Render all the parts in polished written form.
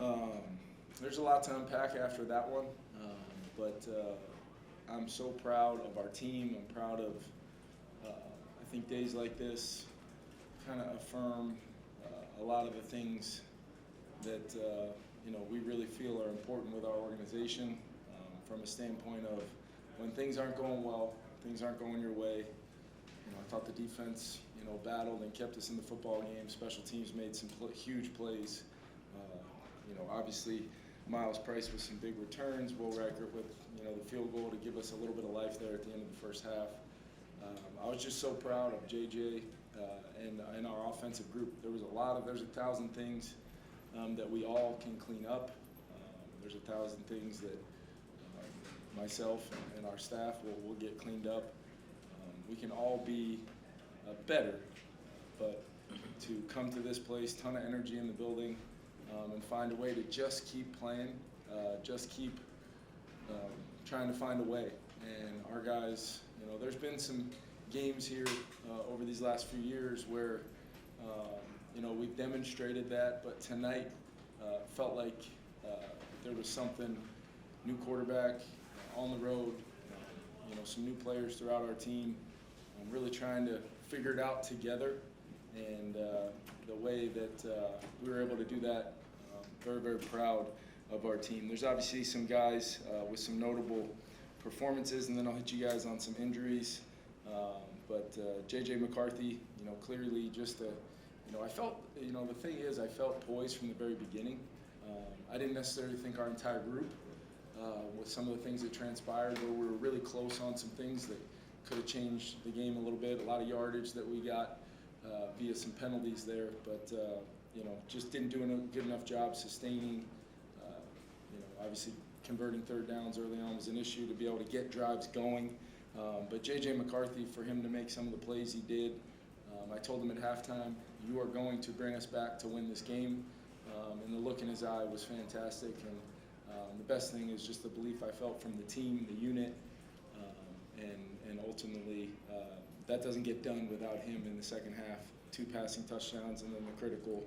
There's a lot to unpack after that one, but I'm so proud of our team. I'm proud of, I think days like this kind of affirm a lot of the things that we really feel are important with our organization, from a standpoint of when things aren't going well, things aren't going your way. I thought the defense, battled and kept us in the football game. Special teams made some huge plays. Obviously, Miles Price with some big returns. Will Reichert with, the field goal to give us a little bit of life there at the end of the first half. I was just so proud of JJ and our offensive group. There's 1,000 things that we all can clean up. There's 1,000 things that myself and our staff will get cleaned up. We can all be better, but to come to this place, ton of energy in the building, and find a way to just keep playing, just keep trying to find a way. And our guys, there's been some games here over these last few years where, we've demonstrated that, but tonight felt like there was something, new quarterback on the road, some new players throughout our team, really trying to figure it out together, and the way that we were able to do that, very, very proud of our team. There's obviously some guys with some notable performances, and then I'll hit you guys on some injuries. But J.J. McCarthy, clearly just I felt, the thing is, I felt poised from the very beginning. I didn't necessarily think our entire group, with some of the things that transpired, where we were really close on some things that could have changed the game a little bit. A lot of yardage that we got via some penalties there, but just didn't do a good enough job sustaining. Obviously converting third downs early on was an issue to be able to get drives going. But J.J. McCarthy, for him to make some of the plays he did, I told him at halftime, you are going to bring us back to win this game. And the look in his eye was fantastic. And the best thing is just the belief I felt from the team, the unit, and ultimately that doesn't get done without him in the second half. 2 passing touchdowns and then the critical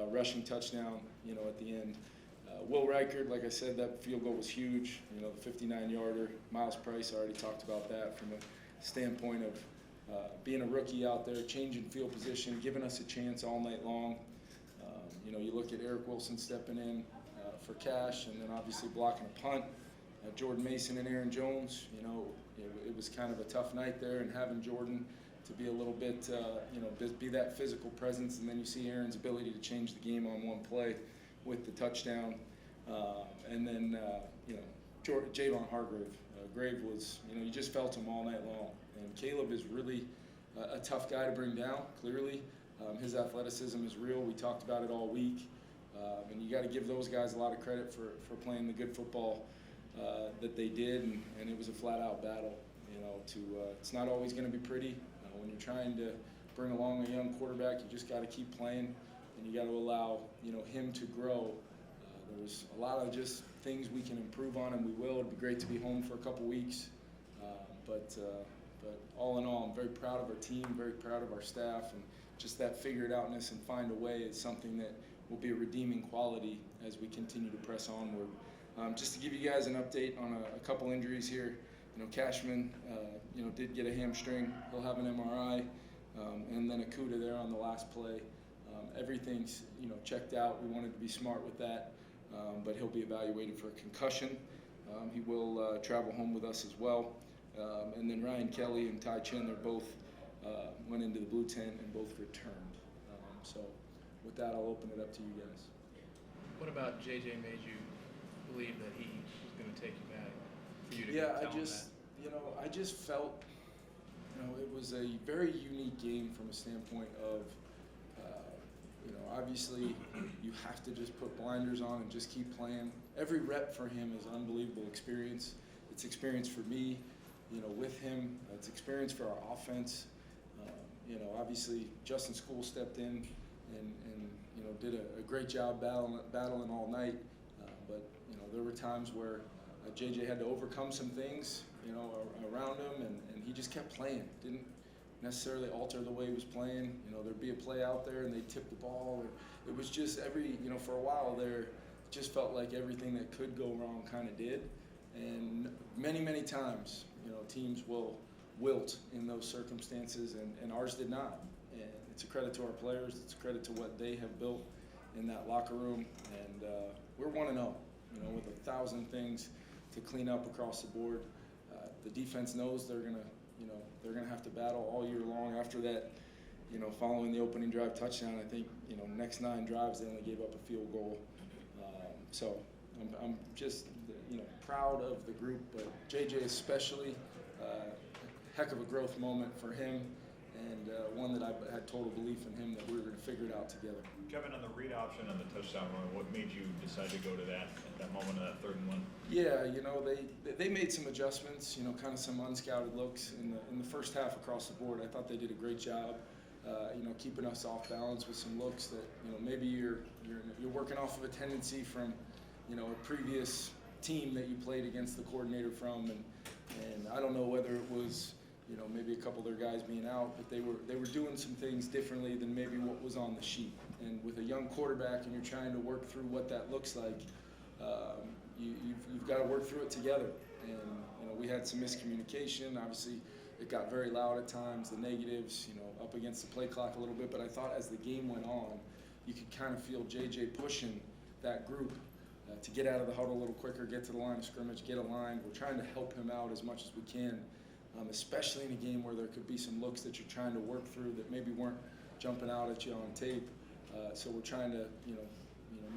rushing touchdown, at the end. Will Reichert, like I said, that field goal was huge. The 59-yarder. Miles Price, I already talked about that from a standpoint of being a rookie out there, changing field position, giving us a chance all night long. You look at Eric Wilson stepping in for Cash, and then obviously blocking a punt. Jordan Mason and Aaron Jones, it was kind of a tough night there, and having Jordan to be a little bit, be that physical presence, and then you see Aaron's ability to change the game on one play with the touchdown. And then, Javon Hargrave. Grave was, you just felt him all night long. And Caleb is really a tough guy to bring down, clearly. His athleticism is real. We talked about it all week. And you got to give those guys a lot of credit for playing the good football that they did. And it was a flat-out battle. It's not always going to be pretty. When you're trying to bring along a young quarterback, you just got to keep playing, and you got to allow him to grow. There's a lot of just things we can improve on, and we will. It'd be great to be home for a couple weeks, but all in all, I'm very proud of our team, very proud of our staff, and just that figure it outness and find a way is something that will be a redeeming quality as we continue to press onward. Just to give you guys an update on a couple injuries here. Cashman, did get a hamstring. He'll have an MRI, and then a CUDA there on the last play. Everything's, checked out. We wanted to be smart with that, but he'll be evaluated for a concussion. He will travel home with us as well. And then Ryan Kelly and Ty Chandler both went into the blue tent and both returned. So with that, I'll open it up to you guys. What about JJ made you believe that he was going to take you back? For you to I just felt, it was a very unique game from a standpoint of, obviously you have to just put blinders on and just keep playing. Every rep for him is unbelievable experience. It's experience for me, with him. It's experience for our offense. Obviously Justin School stepped in and did a great job battling all night. But there were times where JJ had to overcome some things, around him, and he just kept playing. Didn't necessarily alter the way he was playing. There'd be a play out there and they'd tip the ball. It was just for a while there, just felt like everything that could go wrong kind of did. And many times, teams will wilt in those circumstances, and ours did not. And it's a credit to our players. It's a credit to what they have built in that locker room. And we're 1-0, with 1,000 things to clean up across the board. The defense knows they're gonna have to battle all year long. After that, following the opening drive touchdown, I think next 9 drives they only gave up a field goal. So I'm just proud of the group, but JJ especially, heck of a growth moment for him, and one that I had total belief in him that we were going to figure it out together. Kevin, on the read option on the touchdown run, what made you decide to go to that at that moment of that 3rd and 1? Yeah, they made some adjustments, kind of some unscouted looks in the first half across the board. I thought they did a great job, keeping us off balance with some looks that maybe you're working off of a tendency from a previous team that you played against the coordinator from, and I don't know whether it was maybe a couple of their guys being out, but they were doing some things differently than maybe what was on the sheet. And with a young quarterback, and you're trying to work through what that looks like, you've got to work through it together. And we had some miscommunication. Obviously, it got very loud at times. The negatives, up against the play clock a little bit. But I thought as the game went on, you could kind of feel JJ pushing that group to get out of the huddle a little quicker, get to the line of scrimmage, get aligned. We're trying to help him out as much as we can, especially in a game where there could be some looks that you're trying to work through that maybe weren't jumping out at you on tape. So we're trying to,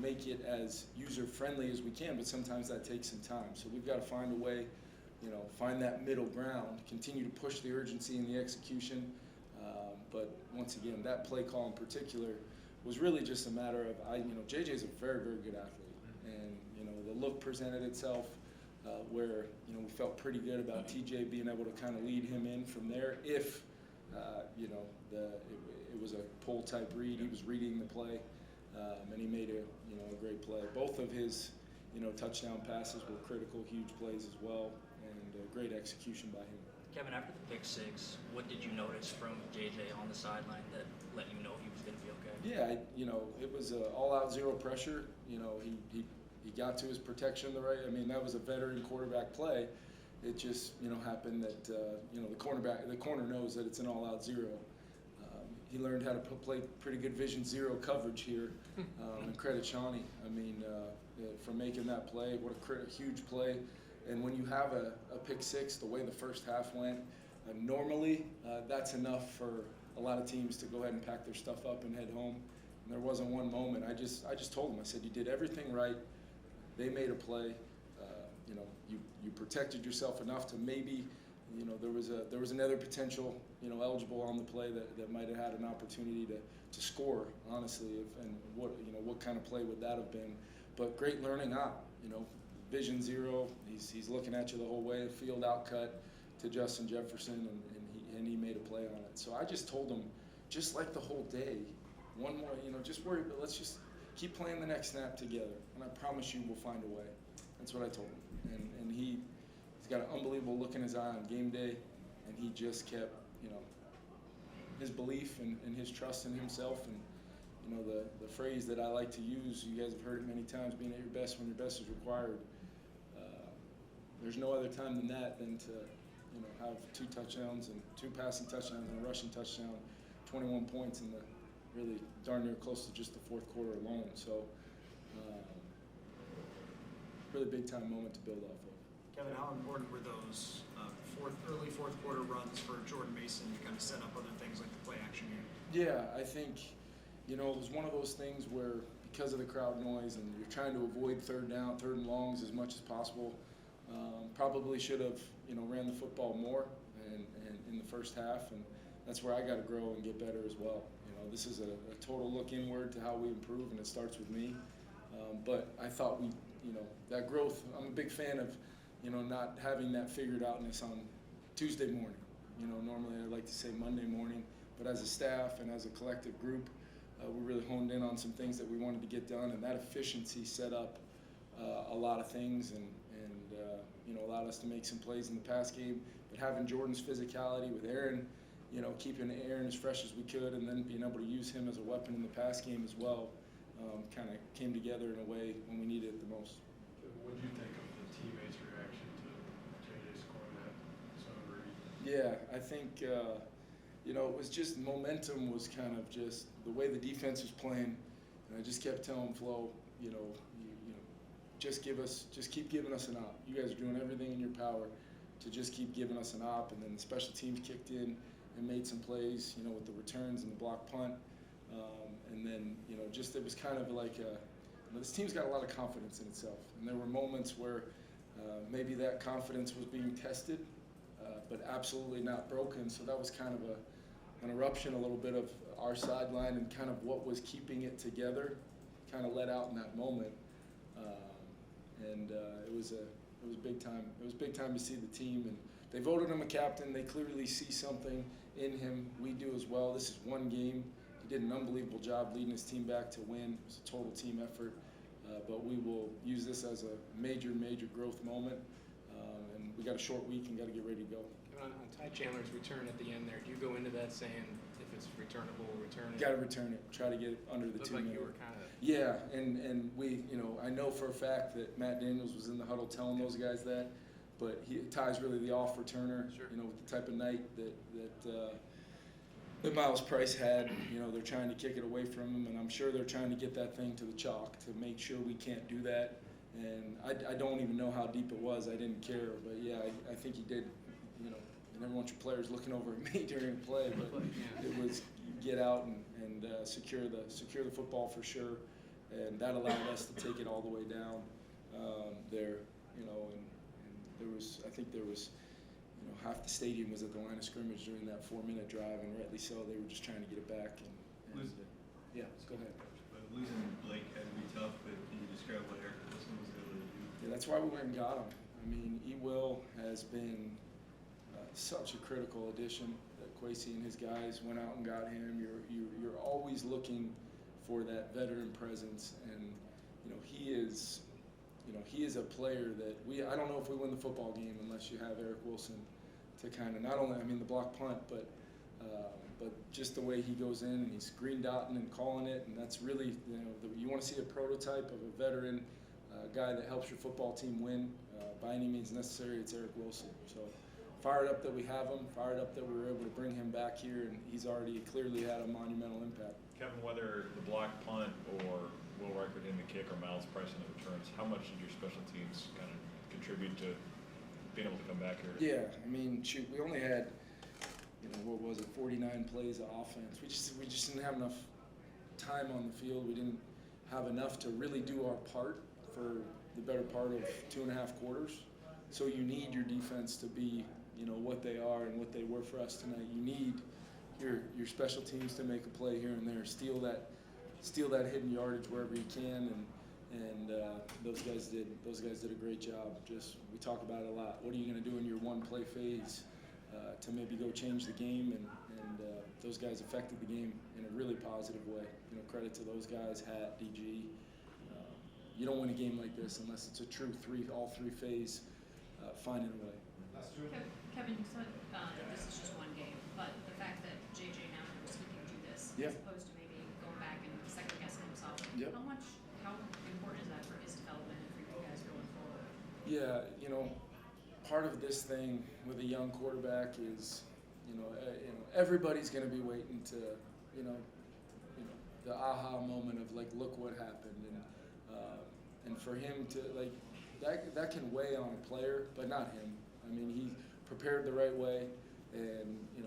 make it as user-friendly as we can, but sometimes that takes some time. So we've got to find a way, find that middle ground, continue to push the urgency in the execution. But once again, that play call in particular was really just a matter of, JJ's a very, very good athlete. And, the look presented itself where, we felt pretty good about TJ being able to kind of lead him in from there. If, it was a pull type read, he was reading the play, and he made a great play. Both of his, touchdown passes were critical, huge plays as well, and great execution by him. Kevin, after the pick 6, what did you notice from JJ on the sideline that let you know he was going to be okay? Yeah, it was all-out zero pressure. He got to his protection the right. I mean, that was a veteran quarterback play. It just happened that the corner knows that it's an all-out zero. He learned how to play pretty good vision zero coverage here, and credit Shawnee. I mean, for making that play. What a huge play. And when you have a pick 6, the way the first half went, normally that's enough for a lot of teams to go ahead and pack their stuff up and head home. And there wasn't one moment. I just told them, I said, you did everything right. They made a play. You protected yourself enough to maybe, there was another potential, eligible on the play that might have had an opportunity to score, honestly. And what kind of play would that have been? But great learning out, vision zero. He's looking at you the whole way. Field out cut to Justin Jefferson, and he made a play on it. So I just told him, just like the whole day, one more, just worry, but let's just keep playing the next snap together, and I promise you we'll find a way. That's what I told him. And he's got an unbelievable look in his eye on game day, and he just kept, his belief and his trust in himself. And, the phrase that I like to use, you guys have heard it many times, being at your best when your best is required. There's no other time than that than to, have 2 touchdowns and 2 passing touchdowns and a rushing touchdown, 21 points in the really darn near close to just the 4th quarter alone. So really big time moment to build off of. Kevin, how important were those early fourth quarter runs for Jordan Mason to kind of set up other things like the play action game? Yeah, I think, it was one of those things where because of the crowd noise and you're trying to avoid third and longs as much as possible, probably should have, ran the football more and in the first half, and that's where I got to grow and get better as well. This is a total look inward to how we improve, and it starts with me. But I thought that growth, I'm a big fan of, not having that figured outness on Tuesday morning. Normally I like to say Monday morning, but as a staff and as a collective group, we really honed in on some things that we wanted to get done, and that efficiency set up a lot of things and allowed us to make some plays in the pass game. But having Jordan's physicality with Aaron, keeping Aaron as fresh as we could, and then being able to use him as a weapon in the pass game as well, kind of came together in a way when we needed it the most. What did you think of the teammates' reaction to JJ scoring that son of Reed? Yeah, I think it was just momentum was kind of just the way the defense was playing, and I just kept telling Flo, just keep giving us an op. You guys are doing everything in your power to just keep giving us an op, and then the special teams kicked in and made some plays, with the returns and the block punt, and then it was kind of like this team's got a lot of confidence in itself, and there were moments where maybe that confidence was being tested, but absolutely not broken. So that was kind of an eruption, a little bit of our sideline and kind of what was keeping it together, kind of let out in that moment, and it was big time. It was big time to see the team, and they voted him a captain. They clearly see something in him. We do as well. This is one game. He did an unbelievable job leading his team back to win. It was a total team effort, but we will use this as a major growth moment, and we got a short week and got to get ready to go. On Ty Chandler's return at the end there, do you go into that saying if it's returnable, return it? Got to return it. Try to get it under the Looked 2 like minute. you were kind of. Yeah, and we, I know for a fact that Matt Daniels was in the huddle telling those guys that, but Ty's really the off returner. Sure. With the type of night that Miles Price had. They're trying to kick it away from him, and I'm sure they're trying to get that thing to the chalk to make sure we can't do that. And I don't even know how deep it was. I didn't care, but yeah, I think he did. You never want your players looking over at me during play, but it was get out and secure the football for sure, and that allowed us to take it all the way down there. And there was half the stadium was at the line of scrimmage during that 4-minute drive, and rightly so. They were just trying to get it back. Yeah, go ahead. But losing Blake had to be tough, but can you describe what Eric Wilson was able to do? Yeah, that's why we went and got him. I mean, E-Will has been such a critical addition. Kwesi and his guys went out and got him. You're always looking for that veteran presence, and he is a player that I don't know if we win the football game unless you have Eric Wilson to kind of not only the block punt, but just the way he goes in and he's green dotting and calling it, and that's really you want to see a prototype of a veteran guy that helps your football team win by any means necessary. It's Eric Wilson. So fired up that we have him, fired up that we were able to bring him back here, and he's already clearly had a monumental impact. Kevin, whether the block punt or Will Reichert in the kick or Miles Price in the returns, how much did your special teams kind of contribute to being able to come back here? Yeah, I mean, shoot, we only had, 49 plays of offense. We just didn't have enough time on the field. We didn't have enough to really do our part for the better part of 2.5 quarters. So you need your defense to be, what they are and what they were for us tonight. You need your special teams to make a play here and there, steal that hidden yardage wherever you can, and those guys did a great job. We talk about it a lot. What are you going to do in your one play phase to maybe go change the game? And those guys affected the game in a really positive way. Credit to those guys, Hat, DG. You don't win a game like this unless it's a true all three phase finding a way. Kevin, you said that this is just one game, but the fact that JJ now knows he can do this, Yeah. as opposed to maybe going back and second guessing himself, Yep. how important is that for his development and for you guys going forward? Yeah, part of this thing with a young quarterback is, everybody's going to be waiting to, the aha moment of look what happened, and for him to that can weigh on a player, but not him. I mean, he prepared the right way, and you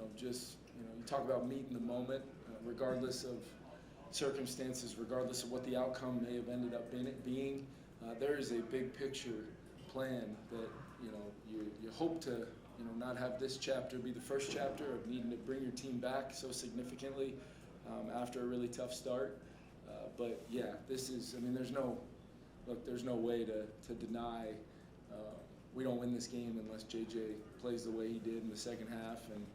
talk about meeting the moment, regardless of circumstances, regardless of what the outcome may have ended up being. There is a big picture plan that you hope to not have this chapter be the first chapter of needing to bring your team back so significantly after a really tough start. But yeah, this is. I mean, there's no way to deny. We don't win this game unless JJ plays the way he did in the second half, and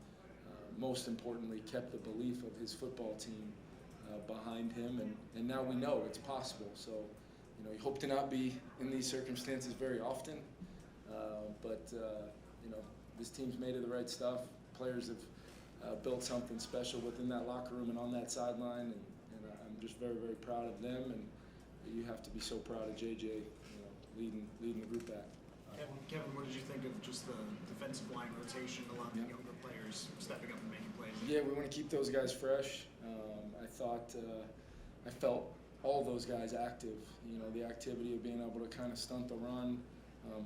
most importantly, kept the belief of his football team behind him. And now we know it's possible. So, you hope to not be in these circumstances very often. But this team's made of the right stuff. Players have built something special within that locker room and on that sideline, and just very, very proud of them, and you have to be so proud of JJ, leading the group back. Kevin, what did you think of just the defensive line rotation, a lot of the younger players stepping up and making plays? Yeah, we want to keep those guys fresh. I felt all those guys active. The activity of being able to kind of stunt the run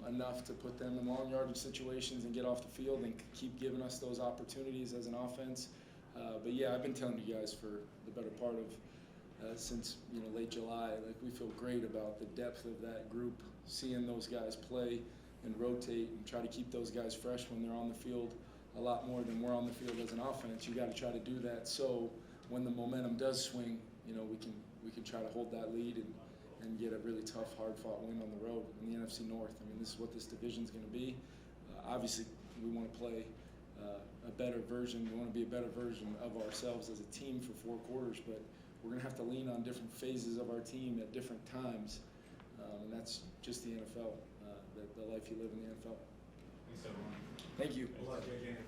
enough to put them in long yardage situations and get off the field and keep giving us those opportunities as an offense. But yeah, I've been telling you guys for the better part of since late July, like we feel great about the depth of that group, seeing those guys play and rotate and try to keep those guys fresh when they're on the field a lot more than we're on the field as an offense. You got to try to do that so when the momentum does swing, we can try to hold that lead and get a really tough, hard-fought win on the road in the NFC North. I mean, this is what this division's going to be. Obviously, we want to play a better version. We want to be a better version of ourselves as a team for 4 quarters, but we're going to have to lean on different phases of our team at different times, and that's just the NFL, the life you live in the NFL. Thanks, everyone. Thank you. Good luck, JJ.